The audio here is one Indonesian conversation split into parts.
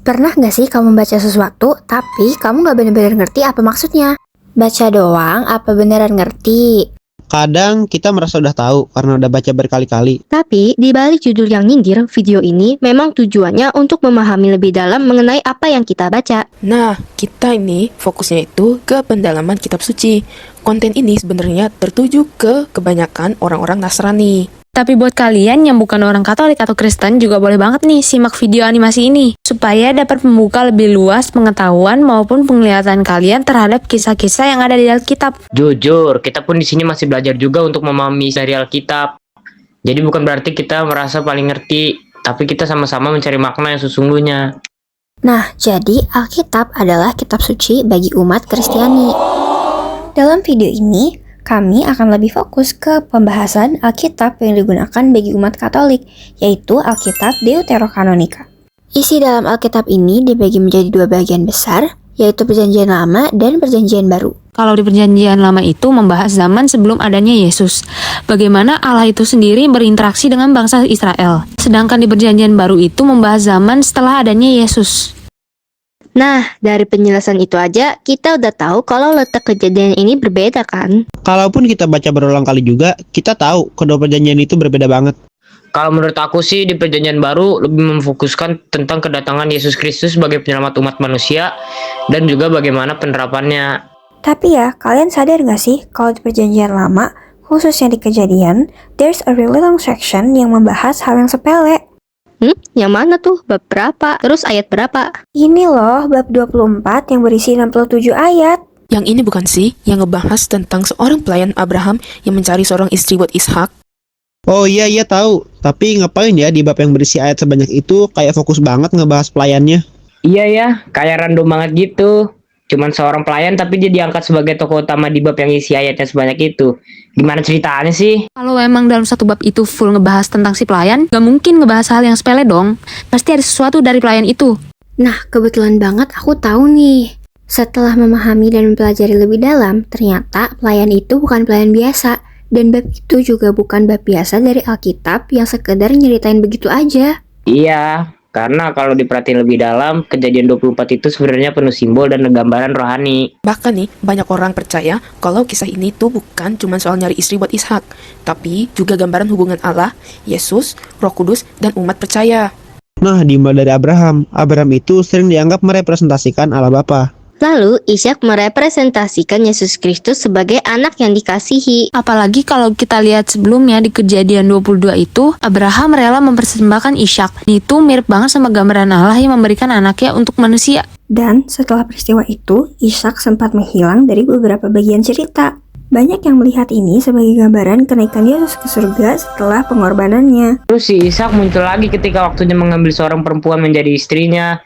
Pernah nggak sih kamu baca sesuatu, tapi kamu nggak benar-benar ngerti apa maksudnya? Baca doang, apa beneran ngerti? Kadang kita merasa udah tahu karena udah baca berkali-kali. Tapi di balik judul yang nyindir, video ini memang tujuannya untuk memahami lebih dalam mengenai apa yang kita baca. Nah, kita ini fokusnya itu ke pendalaman kitab suci. Konten ini sebenarnya tertuju ke kebanyakan orang-orang Nasrani. Tapi buat kalian yang bukan orang Katolik atau Kristen juga boleh banget nih simak video animasi ini supaya dapat membuka lebih luas pengetahuan maupun penglihatan kalian terhadap kisah-kisah yang ada di Alkitab. Jujur, kita pun di sini masih belajar juga untuk memahami dari Alkitab. Jadi bukan berarti kita merasa paling ngerti, tapi kita sama-sama mencari makna yang sesungguhnya. Nah, jadi Alkitab adalah kitab suci bagi umat Kristiani. Dalam video ini, kami akan lebih fokus ke pembahasan Alkitab yang digunakan bagi umat Katolik, yaitu Alkitab Deuterokanonika. Isi dalam Alkitab ini dibagi menjadi dua bagian besar, yaitu Perjanjian Lama dan Perjanjian Baru. Kalau di Perjanjian Lama itu membahas zaman sebelum adanya Yesus, bagaimana Allah itu sendiri berinteraksi dengan bangsa Israel. Sedangkan di Perjanjian Baru itu membahas zaman setelah adanya Yesus. Nah, dari penjelasan itu aja, kita udah tahu kalau letak kejadian ini berbeda kan? Kalaupun kita baca berulang kali juga, kita tahu kedua perjanjian itu berbeda banget. Kalau menurut aku sih di Perjanjian Baru lebih memfokuskan tentang kedatangan Yesus Kristus sebagai penyelamat umat manusia dan juga bagaimana penerapannya. Tapi ya, kalian sadar gak sih kalau di Perjanjian Lama, khususnya di Kejadian, there's a really long section yang membahas hal yang sepele. Yang mana tuh? Bab berapa? Terus ayat berapa? Ini loh, bab 24 yang berisi 67 ayat. Yang ini bukan sih yang ngebahas tentang seorang pelayan Abraham yang mencari seorang istri buat Ishak? Oh iya tahu. Tapi ngapain ya di bab yang berisi ayat sebanyak itu kayak fokus banget ngebahas pelayannya? Iya ya, kayak random banget gitu. Cuman seorang pelayan tapi dia diangkat sebagai tokoh utama di bab yang isi ayatnya sebanyak itu. Gimana ceritanya sih? Kalau emang dalam satu bab itu full ngebahas tentang si pelayan, gak mungkin ngebahas hal yang sepele dong. Pasti ada sesuatu dari pelayan itu. Nah, kebetulan banget aku tahu nih. Setelah memahami dan mempelajari lebih dalam, ternyata pelayan itu bukan pelayan biasa. Dan bab itu juga bukan bab biasa dari Alkitab yang sekedar nyeritain begitu aja. Iya, karena kalau diperhatiin lebih dalam, Kejadian 24 itu sebenarnya penuh simbol dan gambaran rohani. Bahkan nih, banyak orang percaya kalau kisah ini tuh bukan cuma soal nyari istri buat Ishak, tapi juga gambaran hubungan Allah, Yesus, Roh Kudus, dan umat percaya. Nah, dimulai dari Abraham. Abraham itu sering dianggap merepresentasikan Allah Bapa. Lalu, Ishak merepresentasikan Yesus Kristus sebagai anak yang dikasihi. Apalagi kalau kita lihat sebelumnya di Kejadian 22 itu, Abraham rela mempersembahkan Ishak. Itu mirip banget sama gambaran Allah yang memberikan anaknya untuk manusia. Dan setelah peristiwa itu, Ishak sempat menghilang dari beberapa bagian cerita. Banyak yang melihat ini sebagai gambaran kenaikan Yesus ke surga setelah pengorbanannya. Terus si Ishak muncul lagi ketika waktunya mengambil seorang perempuan menjadi istrinya,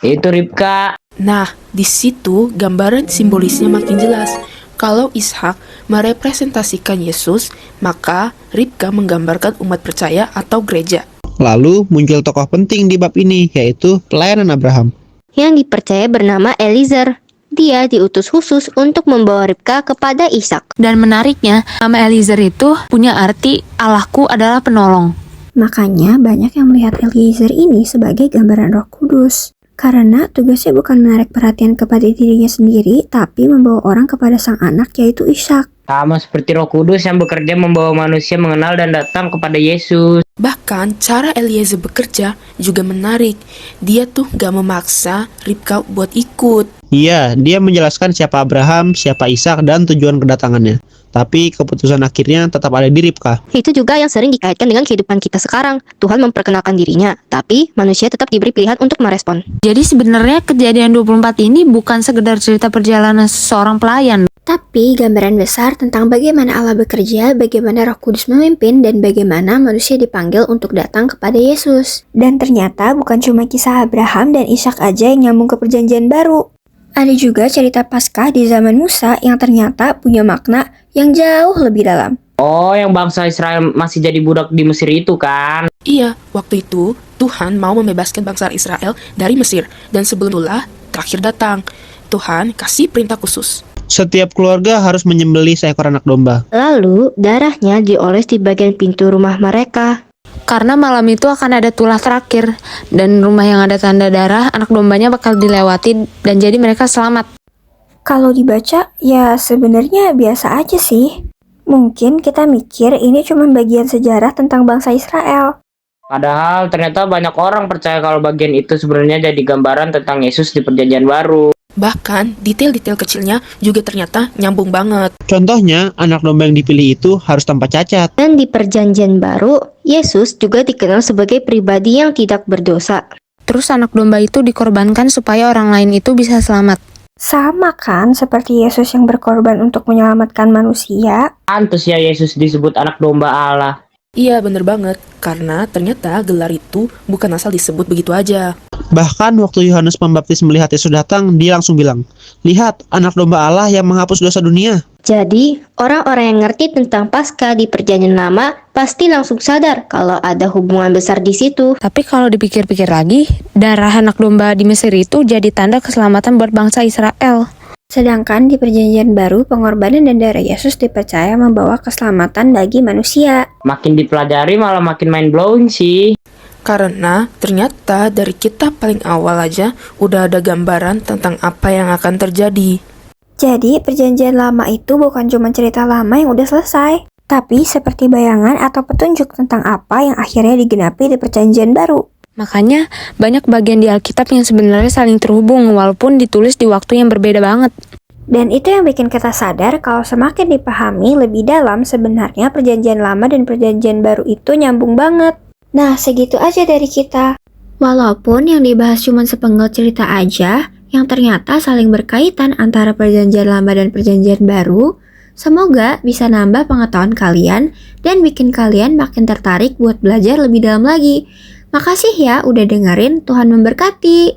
yaitu Ribka. Nah, di situ gambaran simbolisnya makin jelas. Kalau Ishak merepresentasikan Yesus, maka Ribka menggambarkan umat percaya atau gereja. Lalu muncul tokoh penting di bab ini, yaitu pelayanan Abraham. Yang dipercaya bernama Eliezer. Dia diutus khusus untuk membawa Ribka kepada Ishak. Dan menariknya, nama Eliezer itu punya arti Allahku adalah penolong. Makanya banyak yang melihat Eliezer ini sebagai gambaran Roh Kudus. Karena tugasnya bukan menarik perhatian kepada dirinya sendiri, tapi membawa orang kepada sang anak yaitu Ishak. Sama seperti Roh Kudus yang bekerja membawa manusia mengenal dan datang kepada Yesus. Bahkan cara Eliezer bekerja juga menarik. Dia tuh gak memaksa Ribka buat ikut. Iya, dia menjelaskan siapa Abraham, siapa Ishak, dan tujuan kedatangannya. Tapi keputusan akhirnya tetap ada di Ribka. Itu juga yang sering dikaitkan dengan kehidupan kita sekarang. Tuhan memperkenalkan dirinya, tapi manusia tetap diberi pilihan untuk merespon. Jadi sebenarnya Kejadian 24 ini bukan sekedar cerita perjalanan seorang pelayan. Tapi gambaran besar tentang bagaimana Allah bekerja, bagaimana Roh Kudus memimpin, dan bagaimana manusia dipanggil untuk datang kepada Yesus. Dan ternyata bukan cuma kisah Abraham dan Ishak aja yang nyambung ke Perjanjian Baru. Ada juga cerita Paskah di zaman Musa yang ternyata punya makna yang jauh lebih dalam. Oh, yang bangsa Israel masih jadi budak di Mesir itu kan? Iya, waktu itu Tuhan mau membebaskan bangsa Israel dari Mesir. Dan sebelum itulah terakhir datang. Tuhan kasih perintah khusus. Setiap keluarga harus menyembelih seekor anak domba. Lalu, darahnya dioles di bagian pintu rumah mereka. Karena malam itu akan ada tulah terakhir, dan rumah yang ada tanda darah anak dombanya bakal dilewati dan jadi mereka selamat. Kalau dibaca, ya sebenarnya biasa aja sih. Mungkin kita mikir ini cuma bagian sejarah tentang bangsa Israel. Padahal ternyata banyak orang percaya kalau bagian itu sebenarnya jadi gambaran tentang Yesus di Perjanjian Baru. Bahkan, detail-detail kecilnya juga ternyata nyambung banget. Contohnya, anak domba yang dipilih itu harus tanpa cacat. Dan di Perjanjian Baru, Yesus juga dikenal sebagai pribadi yang tidak berdosa. Terus anak domba itu dikorbankan supaya orang lain itu bisa selamat. Sama kan seperti Yesus yang berkorban untuk menyelamatkan manusia? Pantes ya Yesus disebut anak domba Allah. Iya, bener banget. Karena ternyata gelar itu bukan asal disebut begitu aja. Bahkan waktu Yohanes Pembaptis melihat Yesus datang, dia langsung bilang, "Lihat, anak domba Allah yang menghapus dosa dunia." Jadi, orang-orang yang ngerti tentang Paskah di Perjanjian Lama pasti langsung sadar kalau ada hubungan besar di situ. Tapi kalau dipikir-pikir lagi, darah anak domba di Mesir itu jadi tanda keselamatan buat bangsa Israel. Sedangkan di Perjanjian Baru, pengorbanan dan darah Yesus dipercaya membawa keselamatan bagi manusia. Makin dipelajari malah makin mind-blowing sih. Karena ternyata dari kitab paling awal aja udah ada gambaran tentang apa yang akan terjadi. Jadi, Perjanjian Lama itu bukan cuma cerita lama yang udah selesai, tapi seperti bayangan atau petunjuk tentang apa yang akhirnya digenapi di Perjanjian Baru. Makanya, banyak bagian di Alkitab yang sebenarnya saling terhubung walaupun ditulis di waktu yang berbeda banget. Dan itu yang bikin kita sadar kalau semakin dipahami lebih dalam sebenarnya Perjanjian Lama dan Perjanjian Baru itu nyambung banget. Nah, segitu aja dari kita. Walaupun yang dibahas cuma sepenggal cerita aja, yang ternyata saling berkaitan antara Perjanjian Lama dan Perjanjian Baru, semoga bisa nambah pengetahuan kalian dan bikin kalian makin tertarik buat belajar lebih dalam lagi. Makasih ya udah dengerin, Tuhan memberkati.